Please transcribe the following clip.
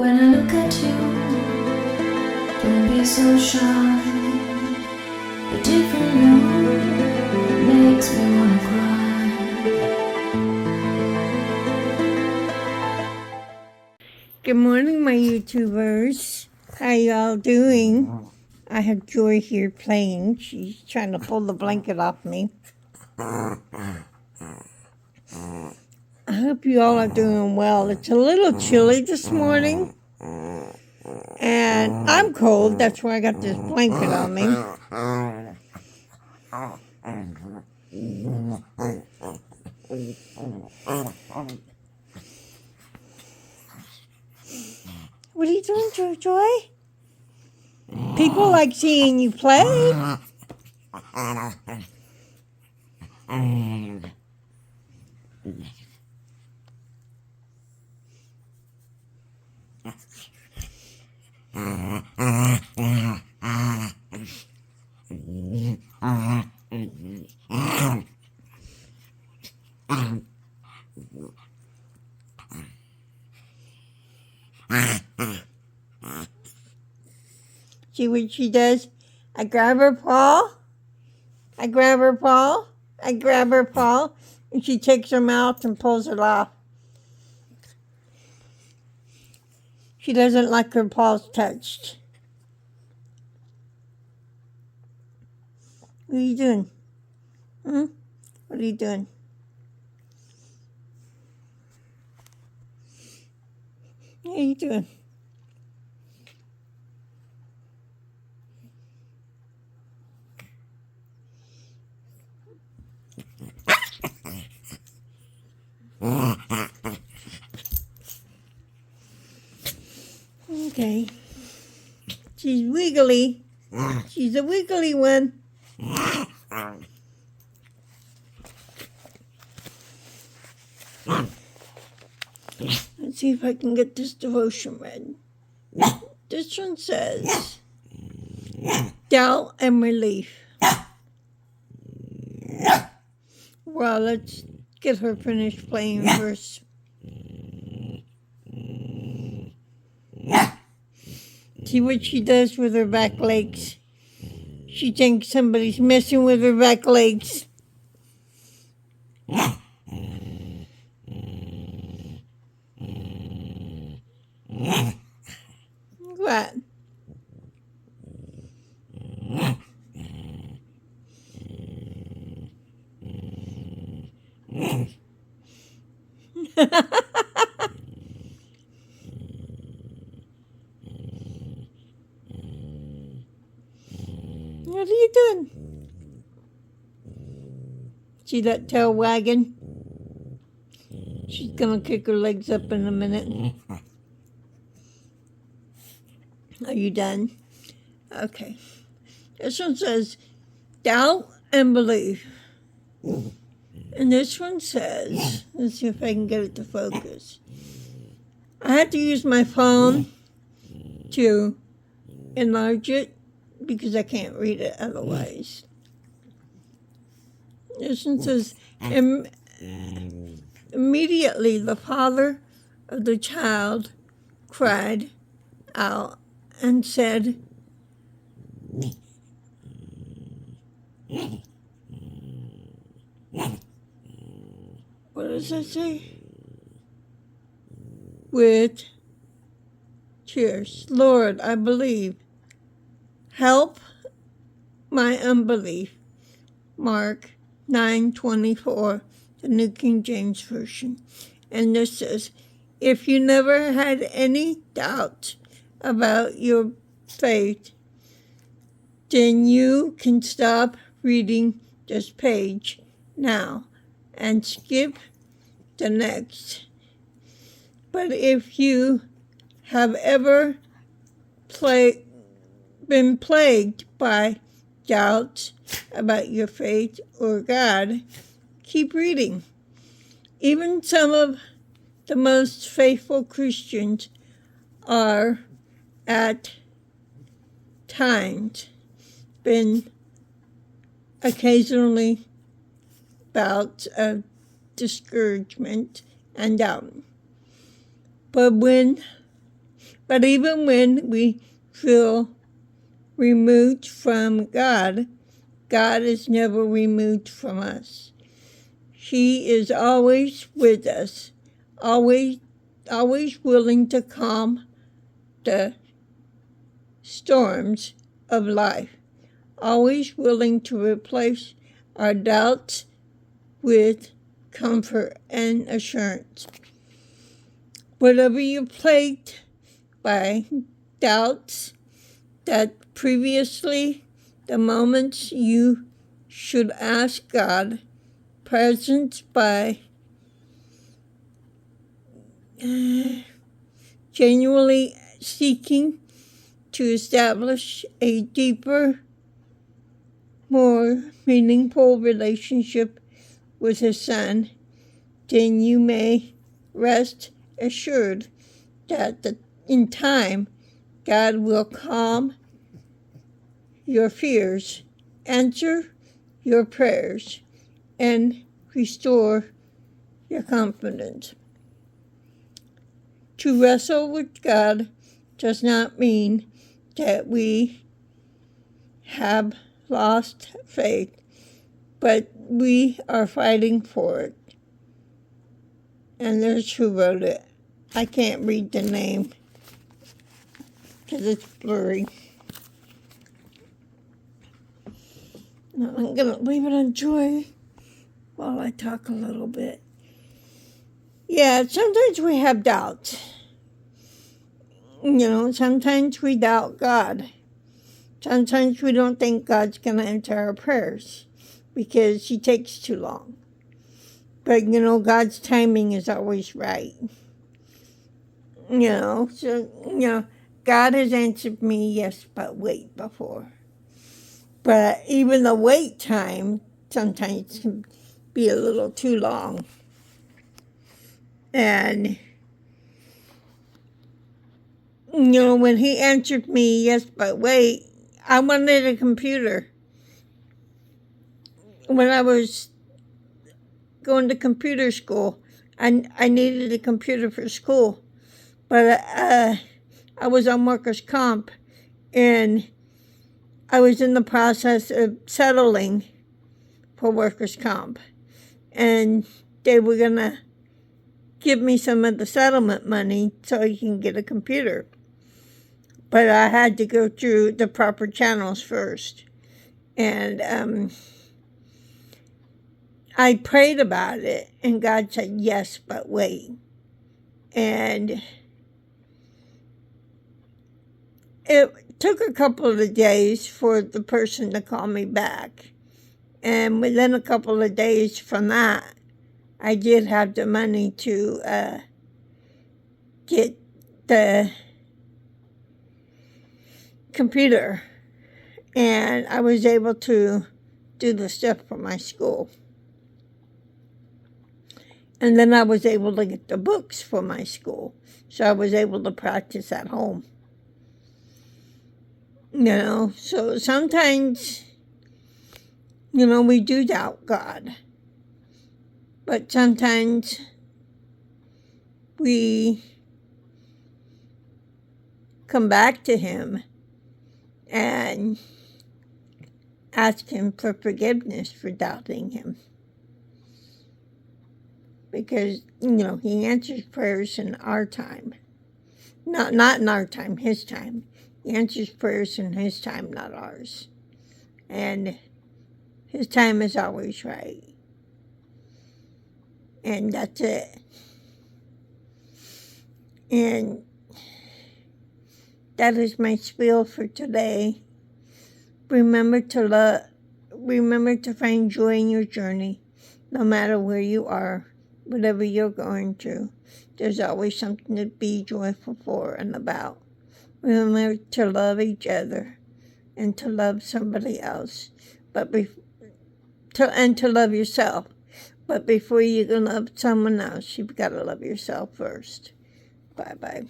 When I look at you, don't be so shy. A different look makes me wanna cry. Good morning, my YouTubers. How y'all doing? I have Joy here playing. She's trying to pull the blanket off me. I hope you all are doing well. It's a little chilly this morning. And I'm cold. That's why I got this blanket on me. What are you doing, Joy? People like seeing you play. See what she does? I grab her paw. I grab her paw. I grab her paw. And she takes her mouth and pulls it off. She doesn't like her paws touched. What are you doing? What are you doing? What are you doing? Okay. She's wiggly. She's a wiggly one. Let's see if I can get this devotion read. This one says, doubt and relief. Well, let's get her finished playing first. See what she does with her back legs. She thinks somebody's messing with her back legs. What? What are you doing? See that tail wagging? She's gonna kick her legs up in a minute. Are you done? Okay. This one says, doubt and belief. And this one says, let's see if I can get it to focus. I had to use my phone to enlarge it because I can't read it otherwise. This one says, immediately the father of the child cried out and said, what does that say? With tears, Lord, I believe. Help my unbelief. Mark 9:24, the New King James Version. And this says, if you never had any doubt about your faith, then you can stop reading this page now and skip the next. But if you have ever been plagued by doubts about your faith or God, keep reading. Even some of the most faithful Christians are at times been occasionally bouts of discouragement and doubt. But when But even when we feel removed from God, God is never removed from us. He is always with us, always willing to calm the storms of life, always willing to replace our doubts with comfort and assurance. Whatever you're plagued by doubts, that previously the moments you should ask God, presence by genuinely seeking to establish a deeper, more meaningful relationship with His Son, then you may rest assured that in time God will calm your fears, answer your prayers, and restore your confidence. To wrestle with God does not mean that we have lost faith, but we are fighting for it. And there's who wrote it. I can't read the name because it's blurry. Now I'm going to leave it on Joy while I talk a little bit. Yeah, sometimes we have doubts. Sometimes we doubt God. Sometimes we don't think God's going to answer our prayers because He takes too long. But, God's timing is always right. God has answered me, yes, but wait before. But even the wait time sometimes can be a little too long. And, when He answered me, yes, but wait, I wanted a computer. When I was going to computer school, I needed a computer for school. But I was on workers' comp, and I was in the process of settling for workers' comp. And they were going to give me some of the settlement money so I can get a computer. But I had to go through the proper channels first. And I prayed about it, and God said, yes, but wait. And it took a couple of days for the person to call me back. And within a couple of days from that, I did have the money to get the computer. And I was able to do the stuff for my school. And then I was able to get the books for my school. So I was able to practice at home. So sometimes, we do doubt God. But sometimes we come back to Him and ask Him for forgiveness for doubting Him. Because, He answers prayers in our time. Not in our time, His time. He answers prayers in His time, not ours. And His time is always right. And that's it. And that is my spiel for today. Remember to find joy in your journey, no matter where you are, whatever you're going through. There's always something to be joyful for and about. Remember to love each other and to love somebody else, and to love yourself. But before you can love someone else, you've got to love yourself first. Bye-bye.